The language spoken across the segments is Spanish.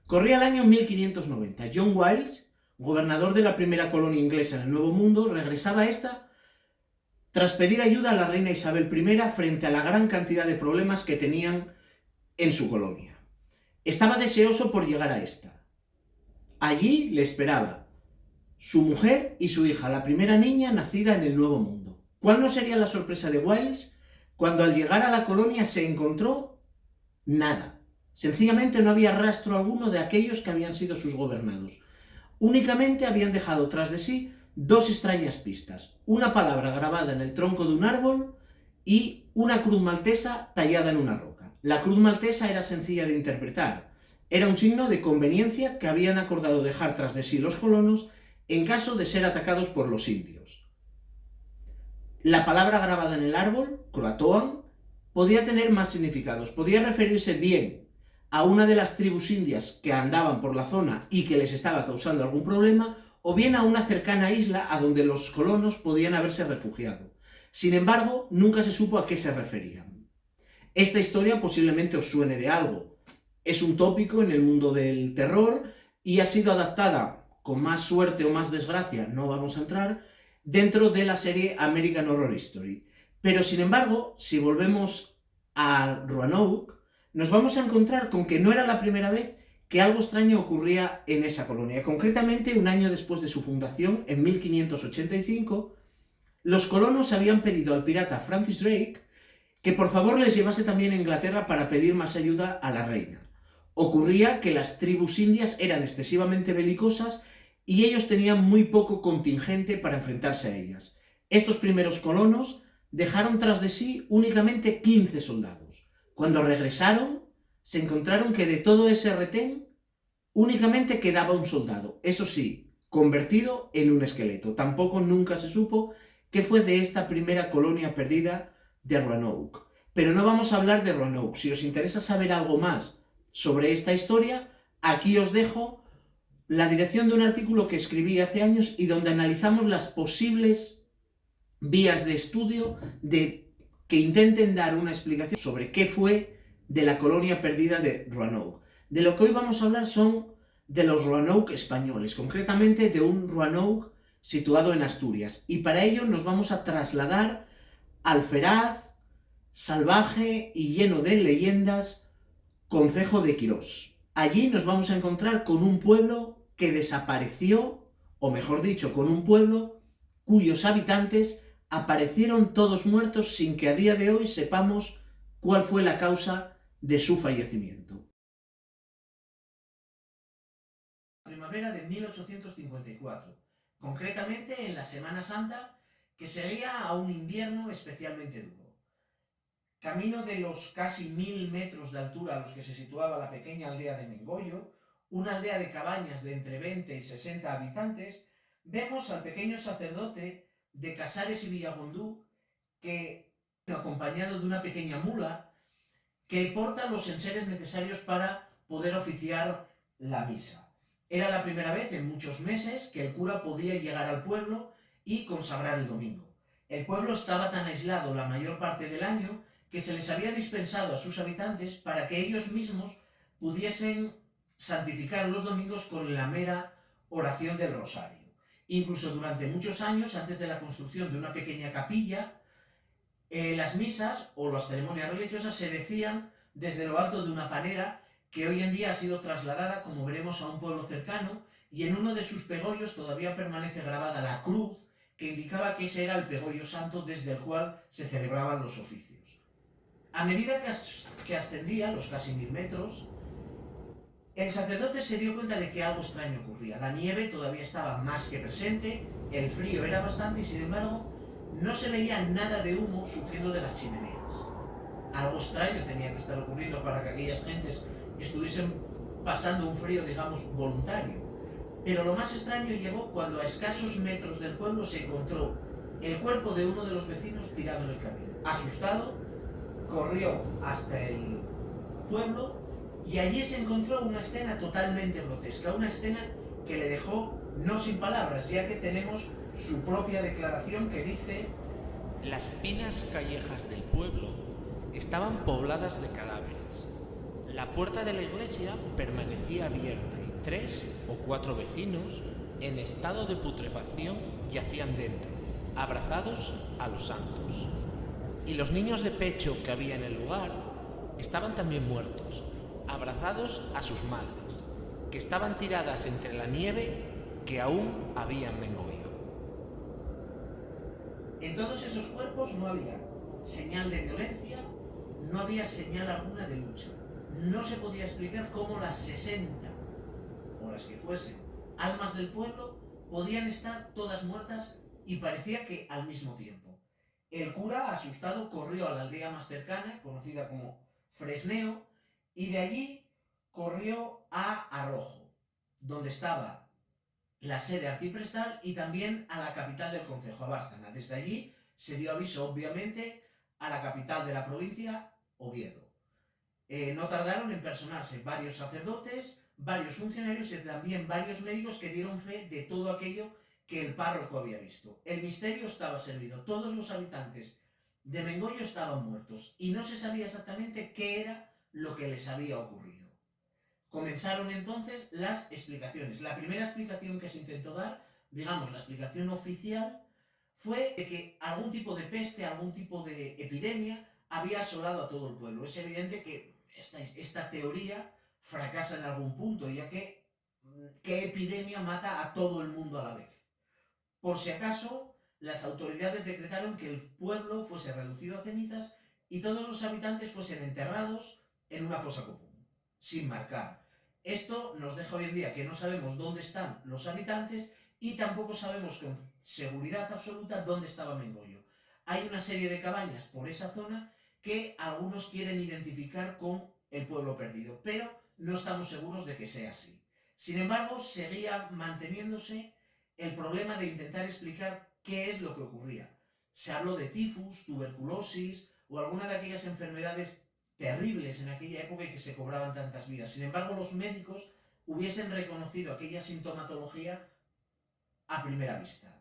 Corría el año 1590. John Wilkes, gobernador de la primera colonia inglesa en el Nuevo Mundo, regresaba a esta tras pedir ayuda a la reina Isabel I frente a la gran cantidad de problemas que tenían en su colonia. Estaba deseoso por llegar a esta. Allí le esperaba su mujer y su hija, la primera niña nacida en el Nuevo Mundo. ¿Cuál no sería la sorpresa de Wilkes cuando al llegar a la colonia se encontró nada? Sencillamente no había rastro alguno de aquellos que habían sido sus gobernados. Únicamente habían dejado tras de sí dos extrañas pistas: una palabra grabada en el tronco de un árbol y una cruz maltesa tallada en una roca. La cruz maltesa era sencilla de interpretar. Era un signo de conveniencia que habían acordado dejar tras de sí los colonos en caso de ser atacados por los indios. La palabra grabada en el árbol, Croatoan, podía tener más significados. Podía referirse bien a una de las tribus indias que andaban por la zona y que les estaba causando algún problema, o bien a una cercana isla a donde los colonos podían haberse refugiado. Sin embargo, nunca se supo a qué se referían. Esta historia posiblemente os suene de algo. Es un tópico en el mundo del terror y ha sido adaptada, con más suerte o más desgracia, no vamos a entrar, dentro de la serie American Horror Story. Pero sin embargo, si volvemos a Roanoke, nos vamos a encontrar con que no era la primera vez que algo extraño ocurría en esa colonia. Concretamente, un año después de su fundación, en 1585, los colonos habían pedido al pirata Francis Drake que por favor les llevase también a Inglaterra para pedir más ayuda a la reina. Ocurría que las tribus indias eran excesivamente belicosas y ellos tenían muy poco contingente para enfrentarse a ellas. Estos primeros colonos dejaron tras de sí únicamente 15 soldados. Cuando regresaron, se encontraron que de todo ese retén únicamente quedaba un soldado, eso sí, convertido en un esqueleto. Tampoco nunca se supo qué fue de esta primera colonia perdida de Roanoke. Pero no vamos a hablar de Roanoke. Si os interesa saber algo más sobre esta historia, aquí os dejo la dirección de un artículo que escribí hace años y donde analizamos las posibles vías de estudio que intenten dar una explicación sobre qué fue de la colonia perdida de Roanoke. De lo que hoy vamos a hablar son de los Roanoke españoles, concretamente de un Roanoke situado en Asturias. Y para ello nos vamos a trasladar al feraz, salvaje y lleno de leyendas concejo de Quirós. Allí nos vamos a encontrar con un pueblo que desapareció, o mejor dicho, con un pueblo cuyos habitantes aparecieron todos muertos sin que a día de hoy sepamos cuál fue la causa de su fallecimiento. Primavera de 1854, concretamente en la Semana Santa, que seguía a un invierno especialmente duro. Camino de los casi 1000 metros de altura a los que se situaba la pequeña aldea de Mengollo, una aldea de cabañas de entre 20 y 60 habitantes, vemos al pequeño sacerdote de Casares y Villagondú, que, acompañado de una pequeña mula, que porta los enseres necesarios para poder oficiar la misa. Era la primera vez en muchos meses que el cura podía llegar al pueblo y consagrar el domingo. El pueblo estaba tan aislado la mayor parte del año que se les había dispensado a sus habitantes para que ellos mismos pudiesen santificar los domingos con la mera oración del rosario. Incluso durante muchos años, antes de la construcción de una pequeña capilla, las misas o las ceremonias religiosas se decían desde lo alto de una panera que hoy en día ha sido trasladada, como veremos, a un pueblo cercano, y en uno de sus pegollos todavía permanece grabada la cruz que indicaba que ese era el pegollo santo desde el cual se celebraban los oficios. A medida que ascendía los casi 1000 metros, el sacerdote se dio cuenta de que algo extraño ocurría. La nieve todavía estaba más que presente, el frío era bastante y sin embargo no se veía nada de humo surgiendo de las chimeneas. Algo extraño tenía que estar ocurriendo para que aquellas gentes estuviesen pasando un frío, digamos, voluntario. Pero lo más extraño llegó cuando a escasos metros del pueblo se encontró el cuerpo de uno de los vecinos tirado en el camino. Asustado, corrió hasta el pueblo y allí se encontró una escena totalmente grotesca, una escena que le dejó no sin palabras, ya que tenemos su propia declaración que dice: las finas callejas del pueblo estaban pobladas de cadáveres. La puerta de la iglesia permanecía abierta y 3 o 4 vecinos, en estado de putrefacción, yacían dentro, abrazados a los santos. Y los niños de pecho que había en el lugar estaban también muertos, abrazados a sus madres, que estaban tiradas entre la nieve que aún había en Mengoyo. En todos esos cuerpos no había señal de violencia, no había señal alguna de lucha. No se podía explicar cómo las 60, o las que fuesen, almas del pueblo podían estar todas muertas y parecía que al mismo tiempo. El cura, asustado, corrió a la aldea más cercana, conocida como Fresneo, y de allí corrió a Arrojo, donde estaba la sede arciprestal, y también a la capital del concejo, a Bárcena. Desde allí se dio aviso, obviamente, a la capital de la provincia, Oviedo. No tardaron en personarse varios sacerdotes, varios funcionarios y también varios médicos que dieron fe de todo aquello que el párroco había visto. El misterio estaba servido, todos los habitantes de Mengoyo estaban muertos y no se sabía exactamente qué era lo que les había ocurrido. Comenzaron entonces las explicaciones. La primera explicación que se intentó dar, digamos la explicación oficial, fue de que algún tipo de peste, algún tipo de epidemia había asolado a todo el pueblo. Es evidente que esta teoría fracasa en algún punto, ya que ¿qué epidemia mata a todo el mundo a la vez? Por si acaso, las autoridades decretaron que el pueblo fuese reducido a cenizas y todos los habitantes fuesen enterrados en una fosa común, sin marcar. Esto nos deja hoy en día que no sabemos dónde están los habitantes y tampoco sabemos con seguridad absoluta dónde estaba Mengoyo. Hay una serie de cabañas por esa zona que algunos quieren identificar con el pueblo perdido, pero no estamos seguros de que sea así. Sin embargo, seguía manteniéndose el problema de intentar explicar qué es lo que ocurría. Se habló de tifus, tuberculosis o alguna de aquellas enfermedades terribles en aquella época y que se cobraban tantas vidas. Sin embargo, los médicos hubiesen reconocido aquella sintomatología a primera vista.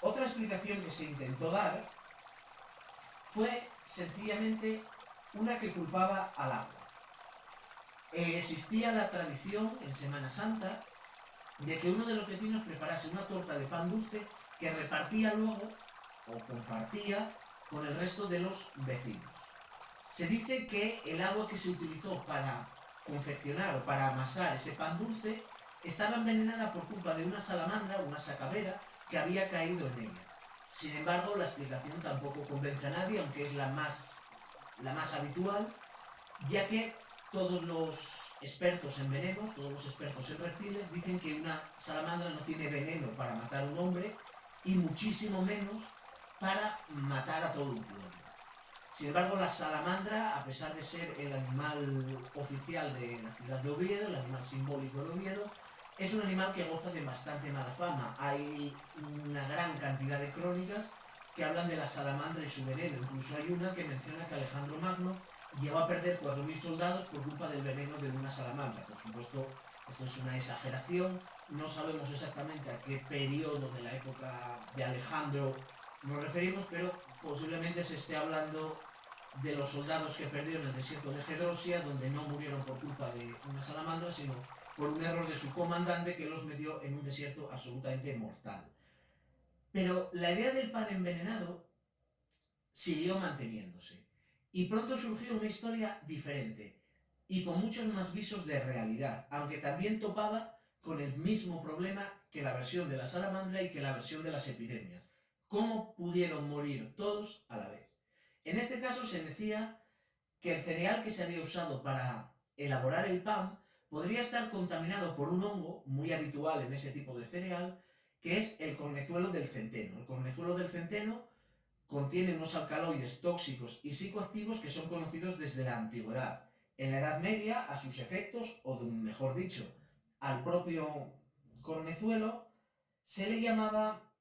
Otra explicación que se intentó dar fue sencillamente una que culpaba al agua. Existía la tradición en Semana Santa de que uno de los vecinos preparase una torta de pan dulce que repartía luego o compartía con el resto de los vecinos. Se dice que el agua que se utilizó para confeccionar o para amasar ese pan dulce estaba envenenada por culpa de una salamandra, una sacavera, que había caído en ella. Sin embargo, la explicación tampoco convence a nadie, aunque es la más habitual, ya que todos los expertos en venenos, todos los expertos en reptiles, dicen que una salamandra no tiene veneno para matar a un hombre y muchísimo menos para matar a todo un pueblo. Sin embargo, la salamandra, a pesar de ser el animal oficial de la ciudad de Oviedo, el animal simbólico de Oviedo, es un animal que goza de bastante mala fama. Hay una gran cantidad de crónicas que hablan de la salamandra y su veneno. Incluso hay una que menciona que Alejandro Magno llegó a perder 4.000 soldados por culpa del veneno de una salamandra. Por supuesto, esto es una exageración. No sabemos exactamente a qué periodo de la época de Alejandro nos referimos, pero posiblemente se esté hablando de los soldados que perdieron en el desierto de Gedrosia, donde no murieron por culpa de una salamandra, sino por un error de su comandante que los metió en un desierto absolutamente mortal. Pero la idea del pan envenenado siguió manteniéndose, y pronto surgió una historia diferente, y con muchos más visos de realidad, aunque también topaba con el mismo problema que la versión de la salamandra y que la versión de las epidemias. ¿Cómo pudieron morir todos a la vez? En este caso se decía que el cereal que se había usado para elaborar el pan podría estar contaminado por un hongo muy habitual en ese tipo de cereal, que es el cornezuelo del centeno. El cornezuelo del centeno contiene unos alcaloides tóxicos y psicoactivos que son conocidos desde la antigüedad. En la Edad Media, a sus efectos, o mejor dicho, al propio cornezuelo, se le llamaba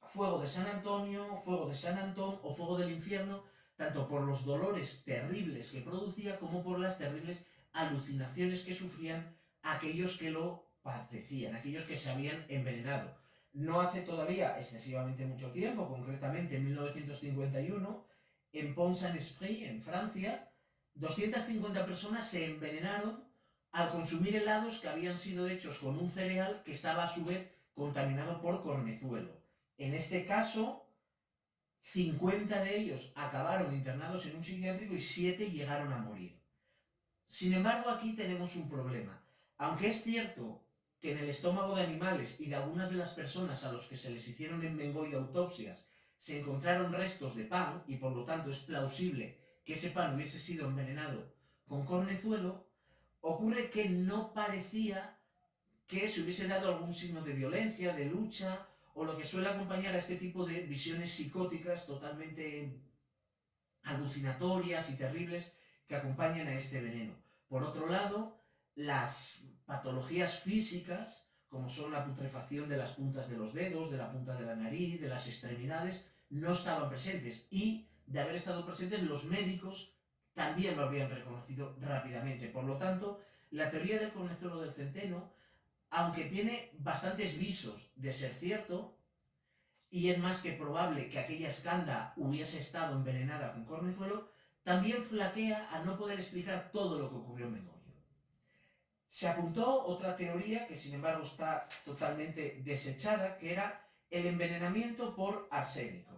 fuego de San Antonio, fuego de San Antón o fuego del infierno, tanto por los dolores terribles que producía como por las terribles alucinaciones que sufrían aquellos que lo padecían, aquellos que se habían envenenado. No hace todavía excesivamente mucho tiempo, concretamente en 1951, en Pont-Saint-Esprit, en Francia, 250 personas se envenenaron al consumir helados que habían sido hechos con un cereal que estaba a su vez contaminado por cornezuelo. En este caso, 50 de ellos acabaron internados en un psiquiátrico y 7 llegaron a morir. Sin embargo, aquí tenemos un problema. Aunque es cierto que en el estómago de animales y de algunas de las personas a los que se les hicieron en Mengoyo autopsias se encontraron restos de pan, y por lo tanto es plausible que ese pan hubiese sido envenenado con cornezuelo, ocurre que no parecía que se hubiese dado algún signo de violencia, de lucha, o lo que suele acompañar a este tipo de visiones psicóticas totalmente alucinatorias y terribles que acompañan a este veneno. Por otro lado, las patologías físicas, como son la putrefacción de las puntas de los dedos, de la punta de la nariz, de las extremidades, no estaban presentes, y de haber estado presentes los médicos también lo habrían reconocido rápidamente. Por lo tanto, la teoría del cornezuelo del centeno, aunque tiene bastantes visos de ser cierto, y es más que probable que aquella escanda hubiese estado envenenada con cornezuelo, también flaquea a no poder explicar todo lo que ocurrió en Mengoyo. Se apuntó otra teoría que sin embargo está totalmente desechada, que era el envenenamiento por arsénico.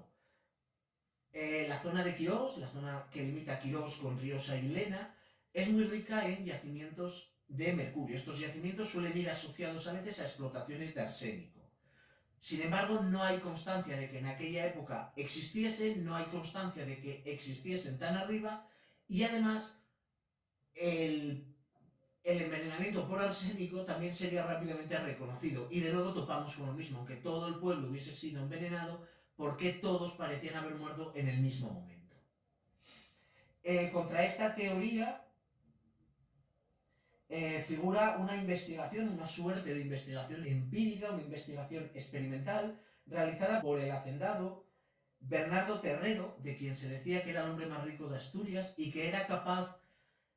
La zona de Quirós, la zona que limita Quirós con Riosa y Lena, es muy rica en yacimientos de mercurio. Estos yacimientos suelen ir asociados a veces a explotaciones de arsénico. Sin embargo, no hay constancia de que en aquella época existiesen, no hay constancia de que existiesen tan arriba, y además el envenenamiento por arsénico también sería rápidamente reconocido. Y de nuevo topamos con lo mismo, aunque todo el pueblo hubiese sido envenenado, ¿por qué todos parecían haber muerto en el mismo momento? Contra esta teoría figura una investigación, una suerte de investigación empírica, una investigación experimental, realizada por el hacendado Bernardo Terrero, de quien se decía que era el hombre más rico de Asturias y que era capaz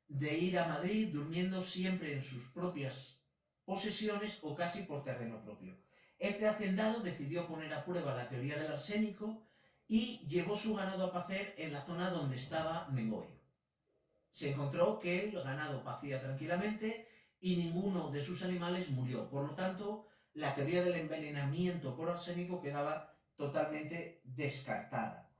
de ir a Madrid durmiendo siempre en sus propias posesiones o casi por terreno propio. Este hacendado decidió poner a prueba la teoría del arsénico y llevó su ganado a pacer en la zona donde estaba Mengoyo. Se encontró que el ganado pacía tranquilamente y ninguno de sus animales murió. Por lo tanto, la teoría del envenenamiento por arsénico quedaba totalmente descartada.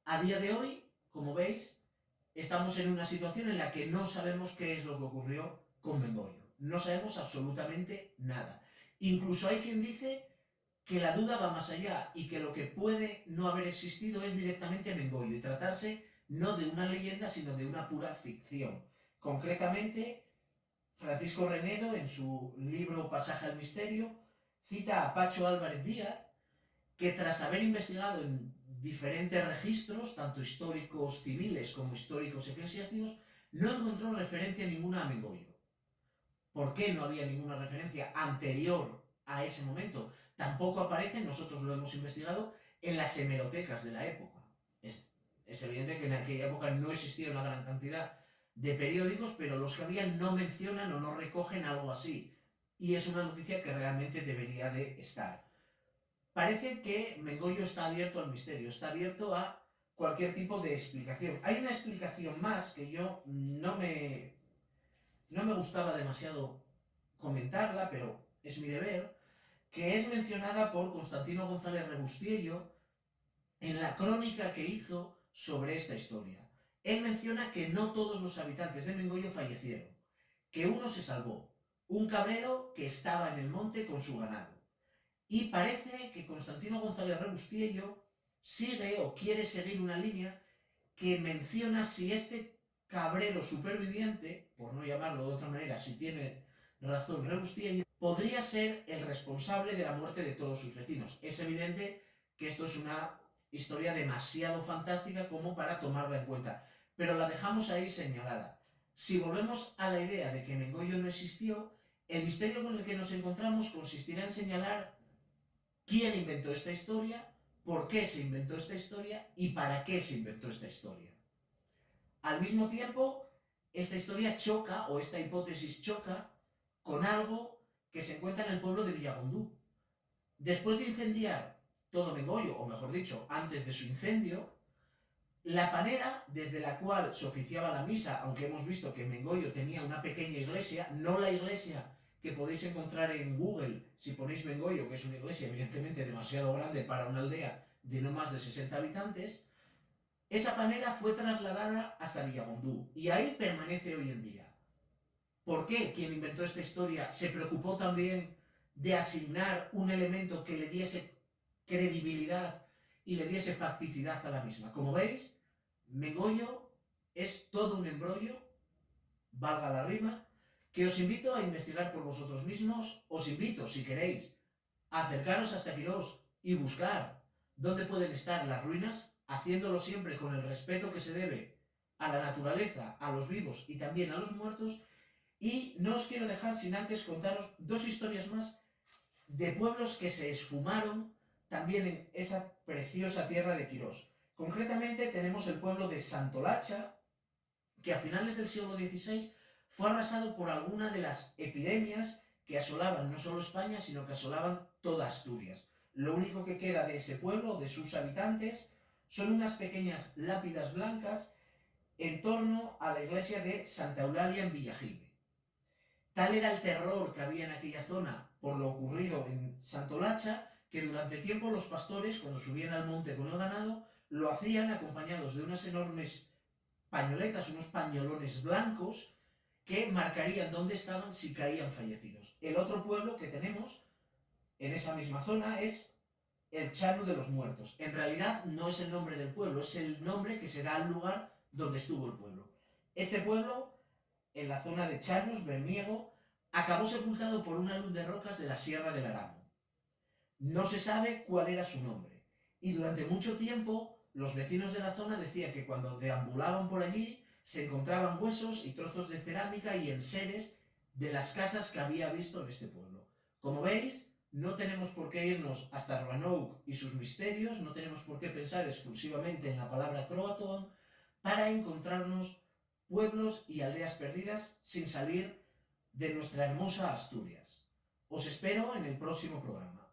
A día de hoy, como veis, estamos en una situación en la que no sabemos qué es lo que ocurrió con Mengoyo. No sabemos absolutamente nada. Incluso hay quien dice que la duda va más allá y que lo que puede no haber existido es directamente Mengoyo y tratarse no de una leyenda, sino de una pura ficción. Concretamente, Francisco Renedo, en su libro Pasaje al Misterio, cita a Pacho Álvarez Díaz, que tras haber investigado en diferentes registros, tanto históricos civiles como históricos eclesiásticos, no encontró referencia ninguna a Mengoyo. ¿Por qué no había ninguna referencia anterior a ese momento? Tampoco aparece, nosotros lo hemos investigado, en las hemerotecas de la época. Es evidente que en aquella época no existía una gran cantidad de periódicos, pero los que había no mencionan o no recogen algo así. Y es una noticia que realmente debería de estar. Parece que Mengoyo está abierto al misterio, está abierto a cualquier tipo de explicación. Hay una explicación más que yo no me gustaba demasiado comentarla, pero es mi deber, que es mencionada por Constantino González Rebustiello en la crónica que hizo sobre esta historia. Él menciona que no todos los habitantes de Mengoyo fallecieron, que uno se salvó, un cabrero que estaba en el monte con su ganado. Y parece que Constantino González Rebustiello sigue o quiere seguir una línea que menciona si este cabrero superviviente, por no llamarlo de otra manera, si tiene razón Rebustiello, podría ser el responsable de la muerte de todos sus vecinos. Es evidente que esto es una historia demasiado fantástica como para tomarla en cuenta, pero la dejamos ahí señalada. Si volvemos a la idea de que Mengoyo no existió, el misterio con el que nos encontramos consistirá en señalar quién inventó esta historia, por qué se inventó esta historia y para qué se inventó esta historia. Al mismo tiempo, esta historia choca, o esta hipótesis choca, con algo que se encuentra en el pueblo de Villagondú. Después de incendiar todo Mengoyo, o mejor dicho, antes de su incendio, La panera desde la cual se oficiaba la misa, aunque hemos visto que Mengoyo tenía una pequeña iglesia, no la iglesia que podéis encontrar en Google si ponéis Mengoyo, que es una iglesia evidentemente demasiado grande para una aldea de no más de 60 habitantes, esa panera fue trasladada hasta Villagondú y ahí permanece hoy en día. ¿Por qué quien inventó esta historia se preocupó también de asignar un elemento que le diese credibilidad y le diese facticidad a la misma? Como veis, Mengoyo es todo un embrollo, valga la rima, que os invito a investigar por vosotros mismos. Os invito, si queréis, a acercaros hasta Quirós y buscar dónde pueden estar las ruinas, haciéndolo siempre con el respeto que se debe a la naturaleza, a los vivos y también a los muertos. Y no os quiero dejar sin antes contaros dos historias más de pueblos que se esfumaron también en esa preciosa tierra de Quirós. Concretamente tenemos el pueblo de Santolacha, que a finales del siglo XVI fue arrasado por alguna de las epidemias que asolaban no solo España, sino que asolaban toda Asturias. Lo único que queda de ese pueblo, de sus habitantes, son unas pequeñas lápidas blancas en torno a la iglesia de Santa Eulalia en Villagibe. Tal era el terror que había en aquella zona por lo ocurrido en Santolacha, que durante tiempo los pastores, cuando subían al monte con el ganado, lo hacían acompañados de unas enormes pañoletas, unos pañolones blancos, que marcarían dónde estaban si caían fallecidos. El otro pueblo que tenemos en esa misma zona es el Chano de los Muertos. En realidad no es el nombre del pueblo, es el nombre que se da al lugar donde estuvo el pueblo. Este pueblo, en la zona de Chanos, Bermiego, acabó sepultado por una luz de rocas de la Sierra del Aramo. No se sabe cuál era su nombre, y durante mucho tiempo los vecinos de la zona decían que cuando deambulaban por allí se encontraban huesos y trozos de cerámica y enseres de las casas que había visto en este pueblo. Como veis, no tenemos por qué irnos hasta Roanoke y sus misterios, no tenemos por qué pensar exclusivamente en la palabra Croatoan para encontrarnos pueblos y aldeas perdidas sin salir de nuestra hermosa Asturias. Os espero en el próximo programa.